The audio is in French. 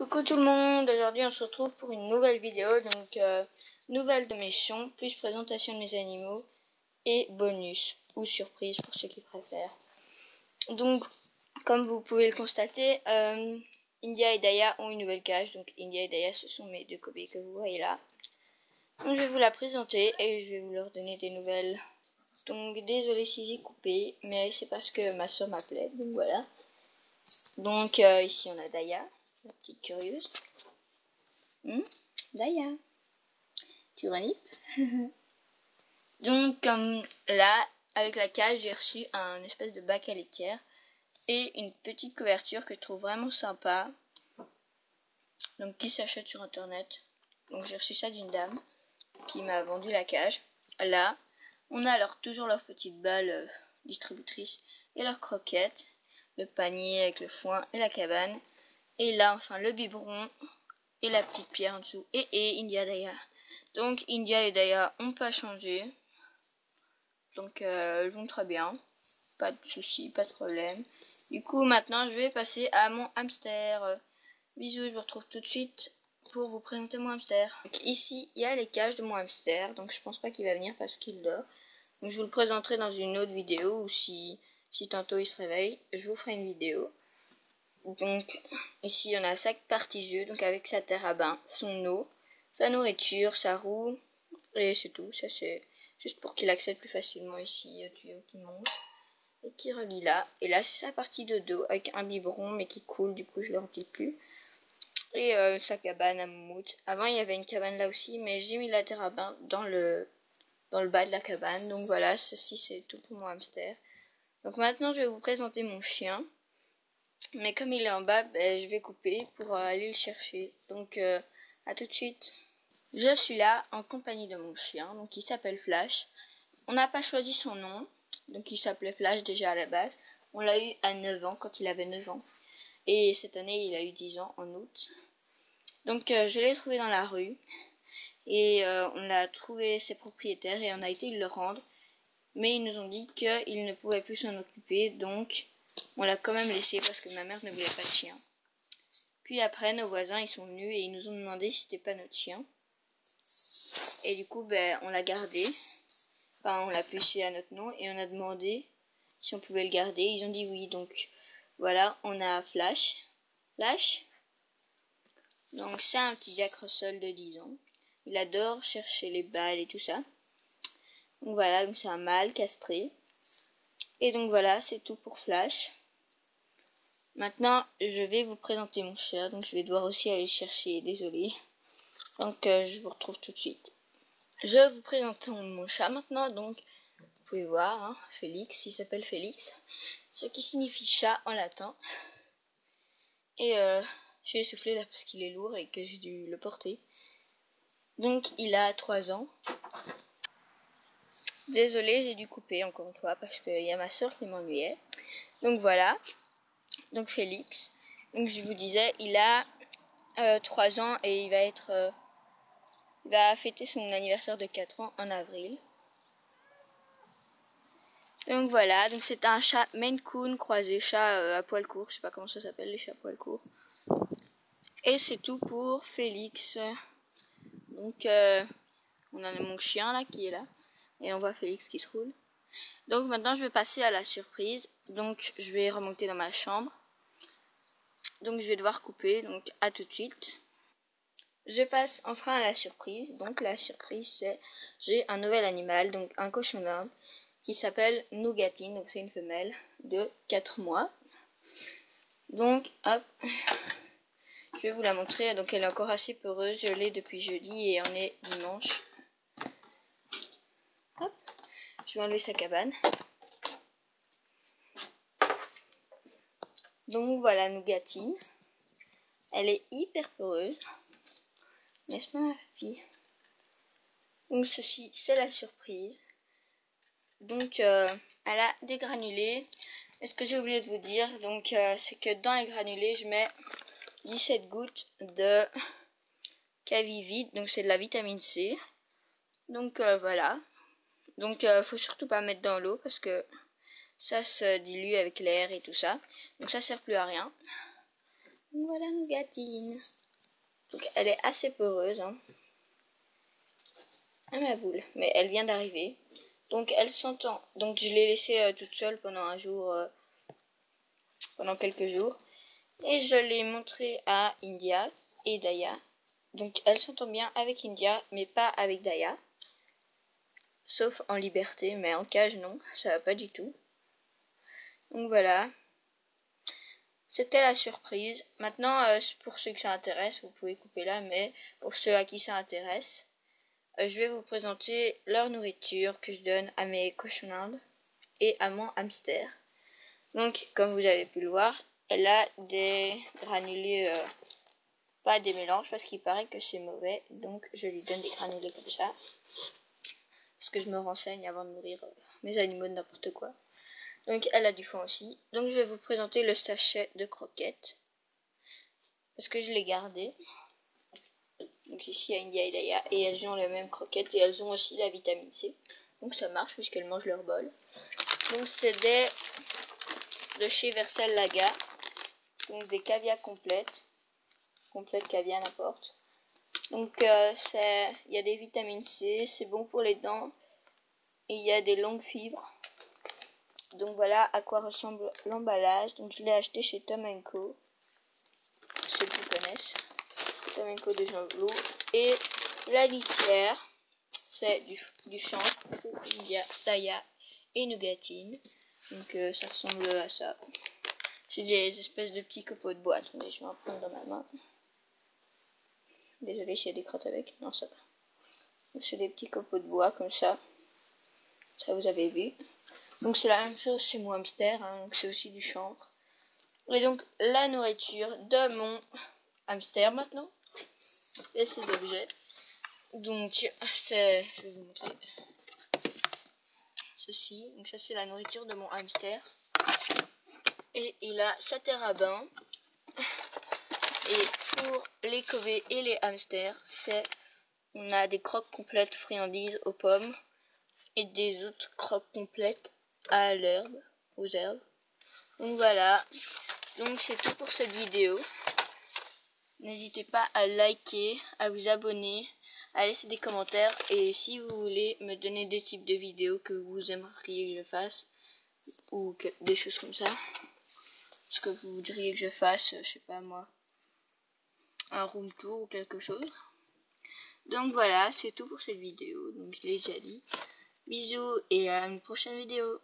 Coucou tout le monde, aujourd'hui on se retrouve pour une nouvelle vidéo, donc nouvelle de mes chiens, plus présentation de mes animaux et bonus ou surprise pour ceux qui préfèrent. Donc comme vous pouvez le constater, India et Daya ont une nouvelle cage, donc India et Daya ce sont mes deux cobayes que vous voyez là. Donc je vais vous la présenter et je vais vous leur donner des nouvelles. Donc désolé si j'ai coupé, mais c'est parce que ma soeur m'appelait, donc voilà. Donc ici on a Daya, la petite curieuse. Daya, tu renifles? Donc comme là, avec la cage, j'ai reçu un espèce de bac à litière et une petite couverture que je trouve vraiment sympa. Donc qui s'achète sur internet. Donc j'ai reçu ça d'une dame qui m'a vendu la cage. Là, on a alors toujours leur petite balle distributrice et leurs croquettes, le panier avec le foin et la cabane. Et là, enfin, le biberon et la petite pierre en dessous. Et India Daya. Donc India et Daya ont pas changé. Donc elles vont très bien. Pas de soucis, pas de problème. Du coup, maintenant, je vais passer à mon hamster. Bisous, je vous retrouve tout de suite pour vous présenter mon hamster. Donc, ici, il y a les cages de mon hamster. Donc je pense pas qu'il va venir parce qu'il dort. Donc je vous le présenterai dans une autre vidéo. Ou si tantôt il se réveille, je vous ferai une vidéo. Donc ici on a sa partie jeu, donc avec sa terre à bain, son eau, sa nourriture, sa roue, et c'est tout. Ça c'est juste pour qu'il accède plus facilement ici au tuyau qui monte et qui relie là. Et là c'est sa partie de dos avec un biberon mais qui coule, du coup je le remplis plus. Et sa cabane à moumoute. Avant il y avait une cabane là aussi, mais j'ai mis la terre à bain dans le bas de la cabane. Donc voilà, ceci c'est tout pour mon hamster. Donc maintenant je vais vous présenter mon chien. Mais comme il est en bas, je vais couper pour aller le chercher. Donc à tout de suite. Je suis là en compagnie de mon chien, donc il s'appelle Flash. On n'a pas choisi son nom, donc il s'appelait Flash déjà à la base. On l'a eu à 9 ans, quand il avait 9 ans. Et cette année, il a eu 10 ans en août. Donc je l'ai trouvé dans la rue. Et on a trouvé ses propriétaires et on a été le rendre. Mais ils nous ont dit qu'ils ne pouvaient plus s'en occuper, donc on l'a quand même laissé parce que ma mère ne voulait pas de chien. Puis après, nos voisins ils sont venus et ils nous ont demandé si c'était pas notre chien. Et du coup, on l'a gardé. Enfin, on l'a pêché à notre nom et on a demandé si on pouvait le garder. Ils ont dit oui, donc voilà, on a Flash. Flash. Donc c'est un petit Jack Russell de 10 ans. Il adore chercher les balles et tout ça. Donc voilà, donc c'est un mâle castré. Et donc voilà, c'est tout pour Flash. Maintenant, je vais vous présenter mon chat. Donc je vais devoir aussi aller le chercher, désolé. Donc je vous retrouve tout de suite. Je vous présente mon chat maintenant. Donc vous pouvez voir, hein, Félix, il s'appelle Félix. Ce qui signifie chat en latin. Et je vais essouffler là parce qu'il est lourd et que j'ai dû le porter. Donc il a 3 ans. Désolé, j'ai dû couper encore une fois parce qu'il y a ma soeur qui m'ennuyait. Donc voilà. Donc Félix. Donc je vous disais, il a 3 ans et il va fêter son anniversaire de 4 ans en avril. Donc voilà, donc c'est un chat Maine Coon croisé chat à poil court, je sais pas comment ça s'appelle les chats à poil court. Et c'est tout pour Félix. Donc on a mon chien là qui est là et on voit Félix qui se roule. Donc maintenant je vais passer à la surprise. Donc je vais remonter dans ma chambre. Donc je vais devoir couper, donc à tout de suite. Je passe enfin à la surprise. Donc la surprise c'est, j'ai un nouvel animal, donc un cochon d'Inde qui s'appelle Nougatine, donc c'est une femelle de 4 mois. Donc hop, je vais vous la montrer. Donc elle est encore assez peureuse, je l'ai depuis jeudi et on est dimanche. Hop, je vais enlever sa cabane. Donc voilà Nougatine, elle est hyper peureuse, n'est-ce pas ma fille? Donc ceci c'est la surprise. Donc elle a des granulés. Et ce que j'ai oublié de vous dire, donc c'est que dans les granulés je mets 17 gouttes de Cavivide, donc c'est de la vitamine C. Donc voilà. Donc faut surtout pas mettre dans l'eau parce que ça se dilue avec l'air et tout ça. Donc ça sert plus à rien. Voilà Nougatine. Donc elle est assez peureuse, hein. Ah, ma boule, mais elle vient d'arriver. Donc elle s'entend. Donc je l'ai laissée toute seule pendant un jour, pendant quelques jours. Et je l'ai montré à India et Daya. Donc elle s'entend bien avec India, mais pas avec Daya. Sauf en liberté, mais en cage non, ça va pas du tout. Donc voilà. C'était la surprise. Maintenant, pour ceux que ça intéresse, vous pouvez couper là, mais pour ceux à qui ça intéresse, je vais vous présenter leur nourriture que je donne à mes cochonnardes et à mon hamster. Donc, comme vous avez pu le voir, elle a des granulés, pas des mélanges parce qu'il paraît que c'est mauvais, donc je lui donne des granulés comme ça. Parce que je me renseigne avant de nourrir mes animaux de n'importe quoi. Donc elle a du foin aussi. Donc je vais vous présenter le sachet de croquettes. Parce que je l'ai gardé. Donc ici il y a India et Daya. Et elles ont les mêmes croquettes. Et elles ont aussi la vitamine C. Donc ça marche puisqu'elles mangent leur bol. Donc c'est des de chez Versel Laga. Donc des caviar complètes. Complète caviar n'importe. Donc il y a des vitamines C. C'est bon pour les dents. Et il y a des longues fibres. Donc voilà à quoi ressemble l'emballage. Donc je l'ai acheté chez Tom & Co. Ceux qui connaissent. Tom & Co de Jean Blou. Et la litière, c'est du chanvre. India, Daya et Nougatine. Donc ça ressemble à ça. C'est des espèces de petits copeaux de bois. Attendez, je vais en prendre dans ma main. Désolé s'il y a des crottes avec. Non, ça va. C'est des petits copeaux de bois comme ça. Ça vous avez vu. Donc c'est la même chose chez mon hamster, hein, donc c'est aussi du chanvre. Et donc la nourriture de mon hamster maintenant. Et ses objets. Donc je vais vous montrer ceci. Donc ça c'est la nourriture de mon hamster. Et il a sa terre à bain. Et pour les covées et les hamsters, on a des croques complètes friandises aux pommes et des autres croques complètes à l'herbe, aux herbes. Donc voilà, donc c'est tout pour cette vidéo. N'hésitez pas à liker, à vous abonner, à laisser des commentaires et si vous voulez me donner des types de vidéos que vous aimeriez que je fasse ou des choses comme ça. Ce que vous voudriez que je fasse, je sais pas moi, un room tour ou quelque chose. Donc voilà, c'est tout pour cette vidéo, donc je l'ai déjà dit. Bisous et à une prochaine vidéo.